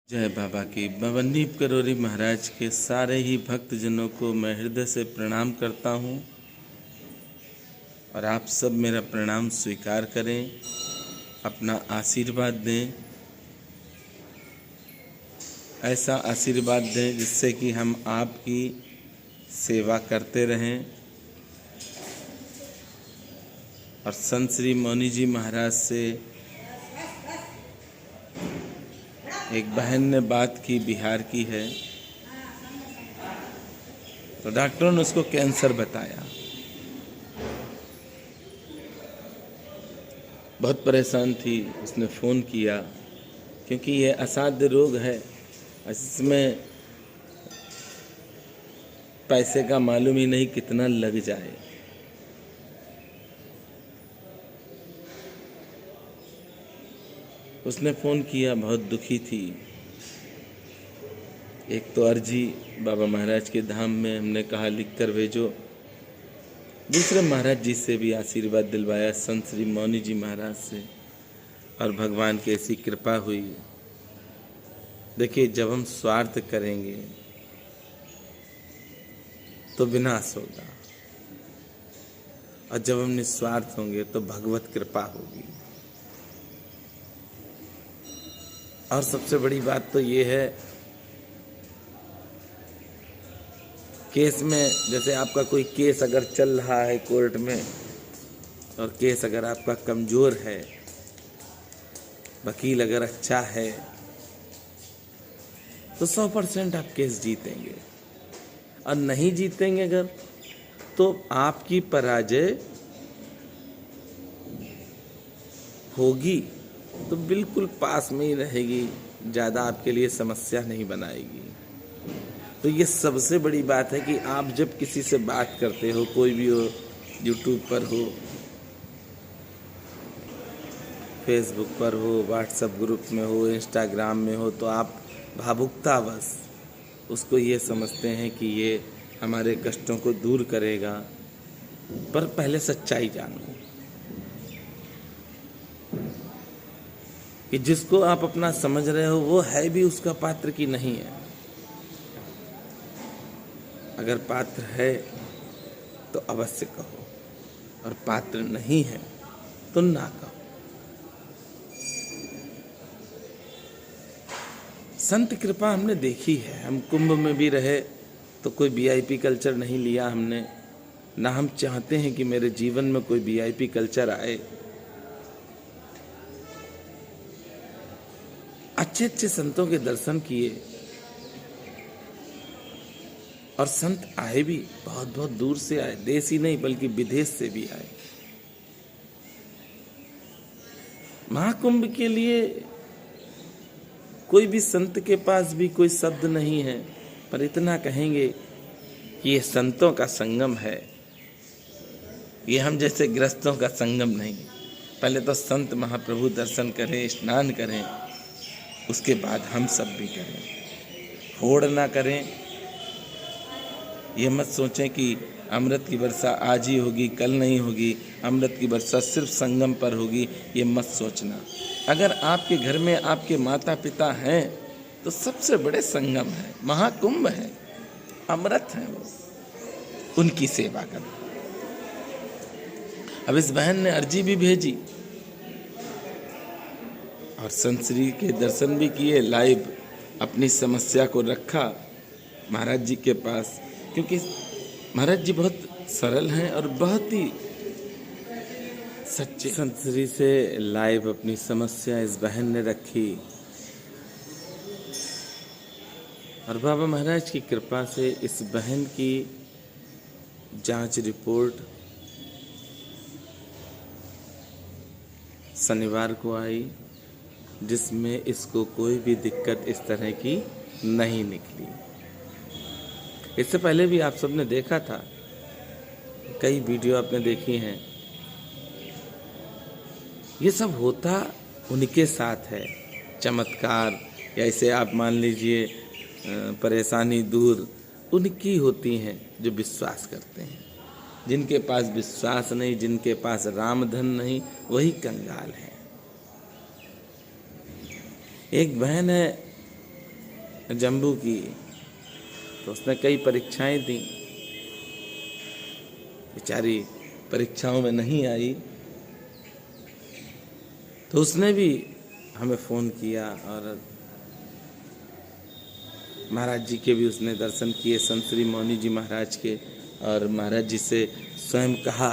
जय बाबा की। भवनीप करोरी महाराज के सारे ही भक्तजनों को मैं हृदय से प्रणाम करता हूँ और आप सब मेरा प्रणाम स्वीकार करें, अपना आशीर्वाद दें। ऐसा आशीर्वाद दें जिससे कि हम आपकी सेवा करते रहें। और संत श्री मौनी जी महाराज से एक बहन ने बात की, बिहार की है, तो डॉक्टरों ने उसको कैंसर बताया। बहुत परेशान थी, उसने फ़ोन किया क्योंकि ये असाध्य रोग है, इसमें पैसे का मालूम ही नहीं कितना लग जाए। उसने फ़ोन किया, बहुत दुखी थी। एक तो अर्जी बाबा महाराज के धाम में हमने कहा लिख कर भेजो, दूसरे महाराज जी से भी आशीर्वाद दिलवाया, संत श्री मौनी जी महाराज से, और भगवान की ऐसी कृपा हुई। देखिए, जब हम स्वार्थ करेंगे तो विनाश होगा, और जब हम निस्वार्थ होंगे तो भगवत कृपा होगी। और सबसे बड़ी बात तो ये है, केस में, जैसे आपका कोई केस अगर चल रहा है कोर्ट में, और केस अगर आपका कमज़ोर है, वकील अगर अच्छा है, तो 100% आप केस जीतेंगे। और नहीं जीतेंगे अगर, तो आपकी पराजय होगी तो बिल्कुल पास में ही रहेगी, ज़्यादा आपके लिए समस्या नहीं बनाएगी। तो ये सबसे बड़ी बात है कि आप जब किसी से बात करते हो, कोई भी हो, यूट्यूब पर हो, फेसबुक पर हो, व्हाट्सएप ग्रुप में हो, इंस्टाग्राम में हो, तो आप भावुकतावश उसको ये समझते हैं कि ये हमारे कष्टों को दूर करेगा। पर पहले सच्चाई जानो कि जिसको आप अपना समझ रहे हो वो है भी उसका पात्र की नहीं है। अगर पात्र है तो अवश्य कहो, और पात्र नहीं है तो ना कहो। संत कृपा हमने देखी है। हम कुंभ में भी रहे तो कोई वीआईपी कल्चर नहीं लिया हमने, ना हम चाहते हैं कि मेरे जीवन में कोई वीआईपी कल्चर आए। अच्छे अच्छे संतों के दर्शन किए, और संत आए भी, बहुत बहुत दूर से आए, देश ही नहीं बल्कि विदेश से भी आए। महाकुंभ के लिए कोई भी संत के पास भी कोई शब्द नहीं है, पर इतना कहेंगे कि ये संतों का संगम है, ये हम जैसे गृहस्थों का संगम नहीं। पहले तो संत महाप्रभु दर्शन करें, स्नान करें, उसके बाद हम सब भी करें। होड़ ना करें, ये मत सोचें कि अमृत की वर्षा आज ही होगी, कल नहीं होगी, अमृत की वर्षा सिर्फ संगम पर होगी, ये मत सोचना। अगर आपके घर में आपके माता पिता हैं तो सबसे बड़े संगम है, महाकुंभ है, अमृत है वो, उनकी सेवा करना। अब इस बहन ने अर्जी भी भेजी और संत श्री के दर्शन भी किए, लाइव अपनी समस्या को रखा महाराज जी के पास, क्योंकि महाराज जी बहुत सरल हैं और बहुत ही सच्चे। संत श्री से लाइव अपनी समस्या इस बहन ने रखी, और बाबा महाराज की कृपा से इस बहन की जांच रिपोर्ट शनिवार को आई, जिसमें इसको कोई भी दिक्कत इस तरह की नहीं निकली। इससे पहले भी आप सबने देखा था, कई वीडियो आपने देखी हैं। ये सब होता उनके साथ है, चमत्कार, या इसे आप मान लीजिए परेशानी दूर उनकी होती हैं जो विश्वास करते हैं। जिनके पास विश्वास नहीं, जिनके पास रामधन नहीं, वही कंगाल है। एक बहन है, जम्बू की, तो उसने कई परीक्षाएं दी, बेचारी परीक्षाओं में नहीं आई, तो उसने भी हमें फ़ोन किया और महाराज जी के भी उसने दर्शन किए, संत श्री मौनी जी महाराज के, और महाराज जी से स्वयं कहा।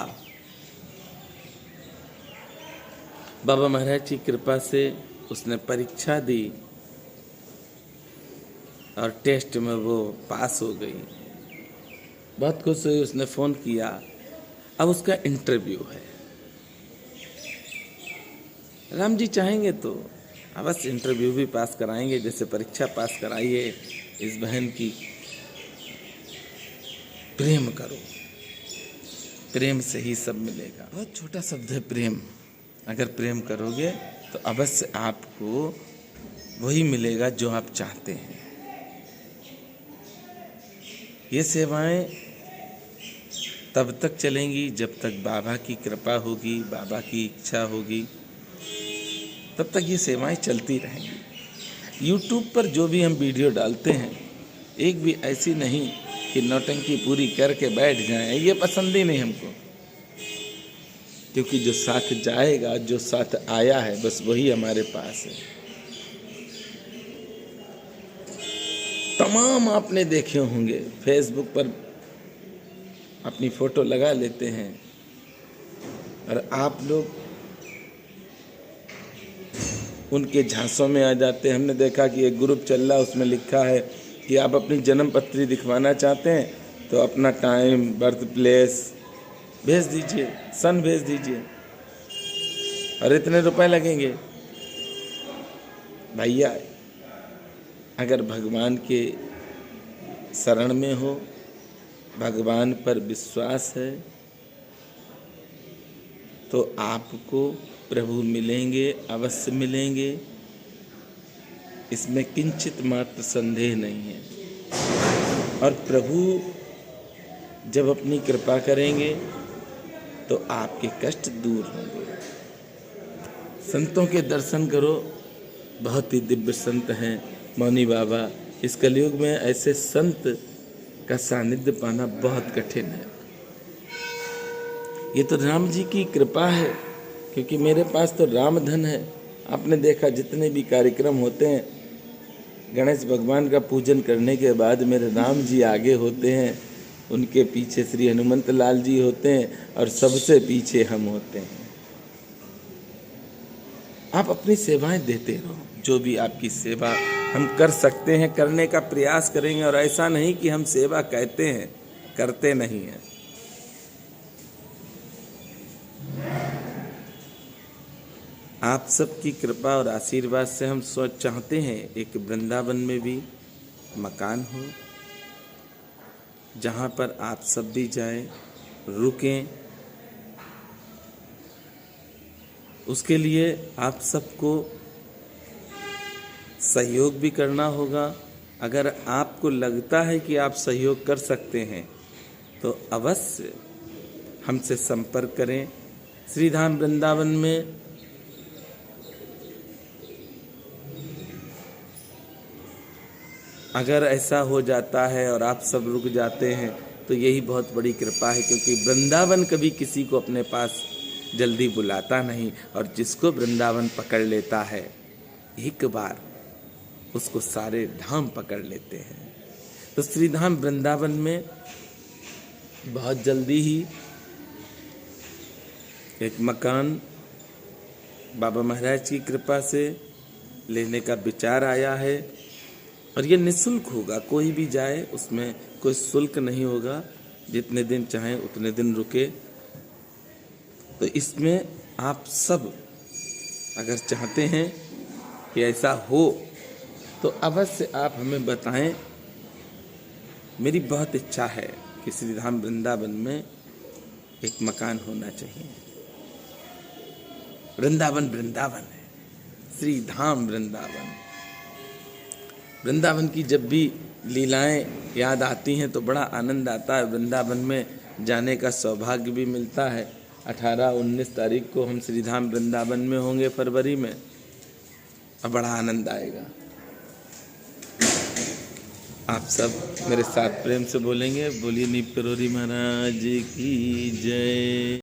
बाबा महाराज की कृपा से उसने परीक्षा दी और टेस्ट में वो पास हो गई। बहुत खुश हुई, उसने फ़ोन किया। अब उसका इंटरव्यू है। राम जी चाहेंगे तो अवश्य इंटरव्यू भी पास कराएंगे, जैसे परीक्षा पास कराइए इस बहन की। प्रेम करो, प्रेम से ही सब मिलेगा। बहुत छोटा शब्द है प्रेम। अगर प्रेम करोगे तो अवश्य आपको वही मिलेगा जो आप चाहते हैं। ये सेवाएं तब तक चलेंगी जब तक बाबा की कृपा होगी, बाबा की इच्छा होगी, तब तक ये सेवाएं चलती रहेंगी। YouTube पर जो भी हम वीडियो डालते हैं, एक भी ऐसी नहीं कि नौटंकी पूरी करके बैठ जाएं, ये पसंद ही नहीं हमको। क्योंकि जो साथ जाएगा, जो साथ आया है, बस वही हमारे पास है। तमाम आपने देखे होंगे, फेसबुक पर अपनी फोटो लगा लेते हैं और आप लोग उनके झांसों में आ जाते हैं। हमने देखा कि एक ग्रुप चल रहा, उसमें लिखा है कि आप अपनी जन्म पत्री दिखवाना चाहते हैं तो अपना टाइम, बर्थ प्लेस भेज दीजिए, सन भेज दीजिए और इतने रुपए लगेंगे। भैया, अगर भगवान के शरण में हो, भगवान पर विश्वास है, तो आपको प्रभु मिलेंगे, अवश्य मिलेंगे। इसमें किंचित मात्र संदेह नहीं है। और प्रभु जब अपनी कृपा करेंगे तो आपके कष्ट दूर होंगे। संतों के दर्शन करो, बहुत ही दिव्य संत हैं मौनी बाबा। इस कलयुग में ऐसे संत का सानिध्य पाना बहुत कठिन है। ये तो राम जी की कृपा है, क्योंकि मेरे पास तो राम धन है। आपने देखा जितने भी कार्यक्रम होते हैं, गणेश भगवान का पूजन करने के बाद मेरे राम जी आगे होते हैं, उनके पीछे श्री हनुमंत लाल जी होते हैं और सबसे पीछे हम होते हैं। आप अपनी सेवाएं देते रहो, जो भी आपकी सेवा हम कर सकते हैं करने का प्रयास करेंगे। और ऐसा नहीं कि हम सेवा कहते हैं, करते नहीं हैं। आप सबकी कृपा और आशीर्वाद से हम सोच चाहते हैं एक वृंदावन में भी मकान हो, जहाँ पर आप सब भी जाएं, रुकें। उसके लिए आप सबको सहयोग भी करना होगा। अगर आपको लगता है कि आप सहयोग कर सकते हैं तो अवश्य हमसे संपर्क करें। श्रीधाम वृंदावन में अगर ऐसा हो जाता है और आप सब रुक जाते हैं तो यही बहुत बड़ी कृपा है, क्योंकि वृंदावन कभी किसी को अपने पास जल्दी बुलाता नहीं। और जिसको वृंदावन पकड़ लेता है, एक बार उसको सारे धाम पकड़ लेते हैं। तो श्रीधाम वृंदावन में बहुत जल्दी ही एक मकान बाबा महाराज की कृपा से लेने का विचार आया है। और ये निःशुल्क होगा, कोई भी जाए, उसमें कोई शुल्क नहीं होगा। जितने दिन चाहें उतने दिन रुके। तो इसमें आप सब अगर चाहते हैं कि ऐसा हो तो अवश्य आप हमें बताएं। मेरी बहुत इच्छा है कि श्रीधाम वृंदावन में एक मकान होना चाहिए। वृंदावन वृंदावन है, श्रीधाम वृंदावन। वृंदावन की जब भी लीलाएं याद आती हैं तो बड़ा आनंद आता है। वृंदावन में जाने का सौभाग्य भी मिलता है। 18-19 तारीख को हम श्रीधाम वृंदावन में होंगे फरवरी में, और बड़ा आनंद आएगा। आप सब मेरे साथ प्रेम से बोलेंगे, बोलिए नीप करोरी महाराज की जय।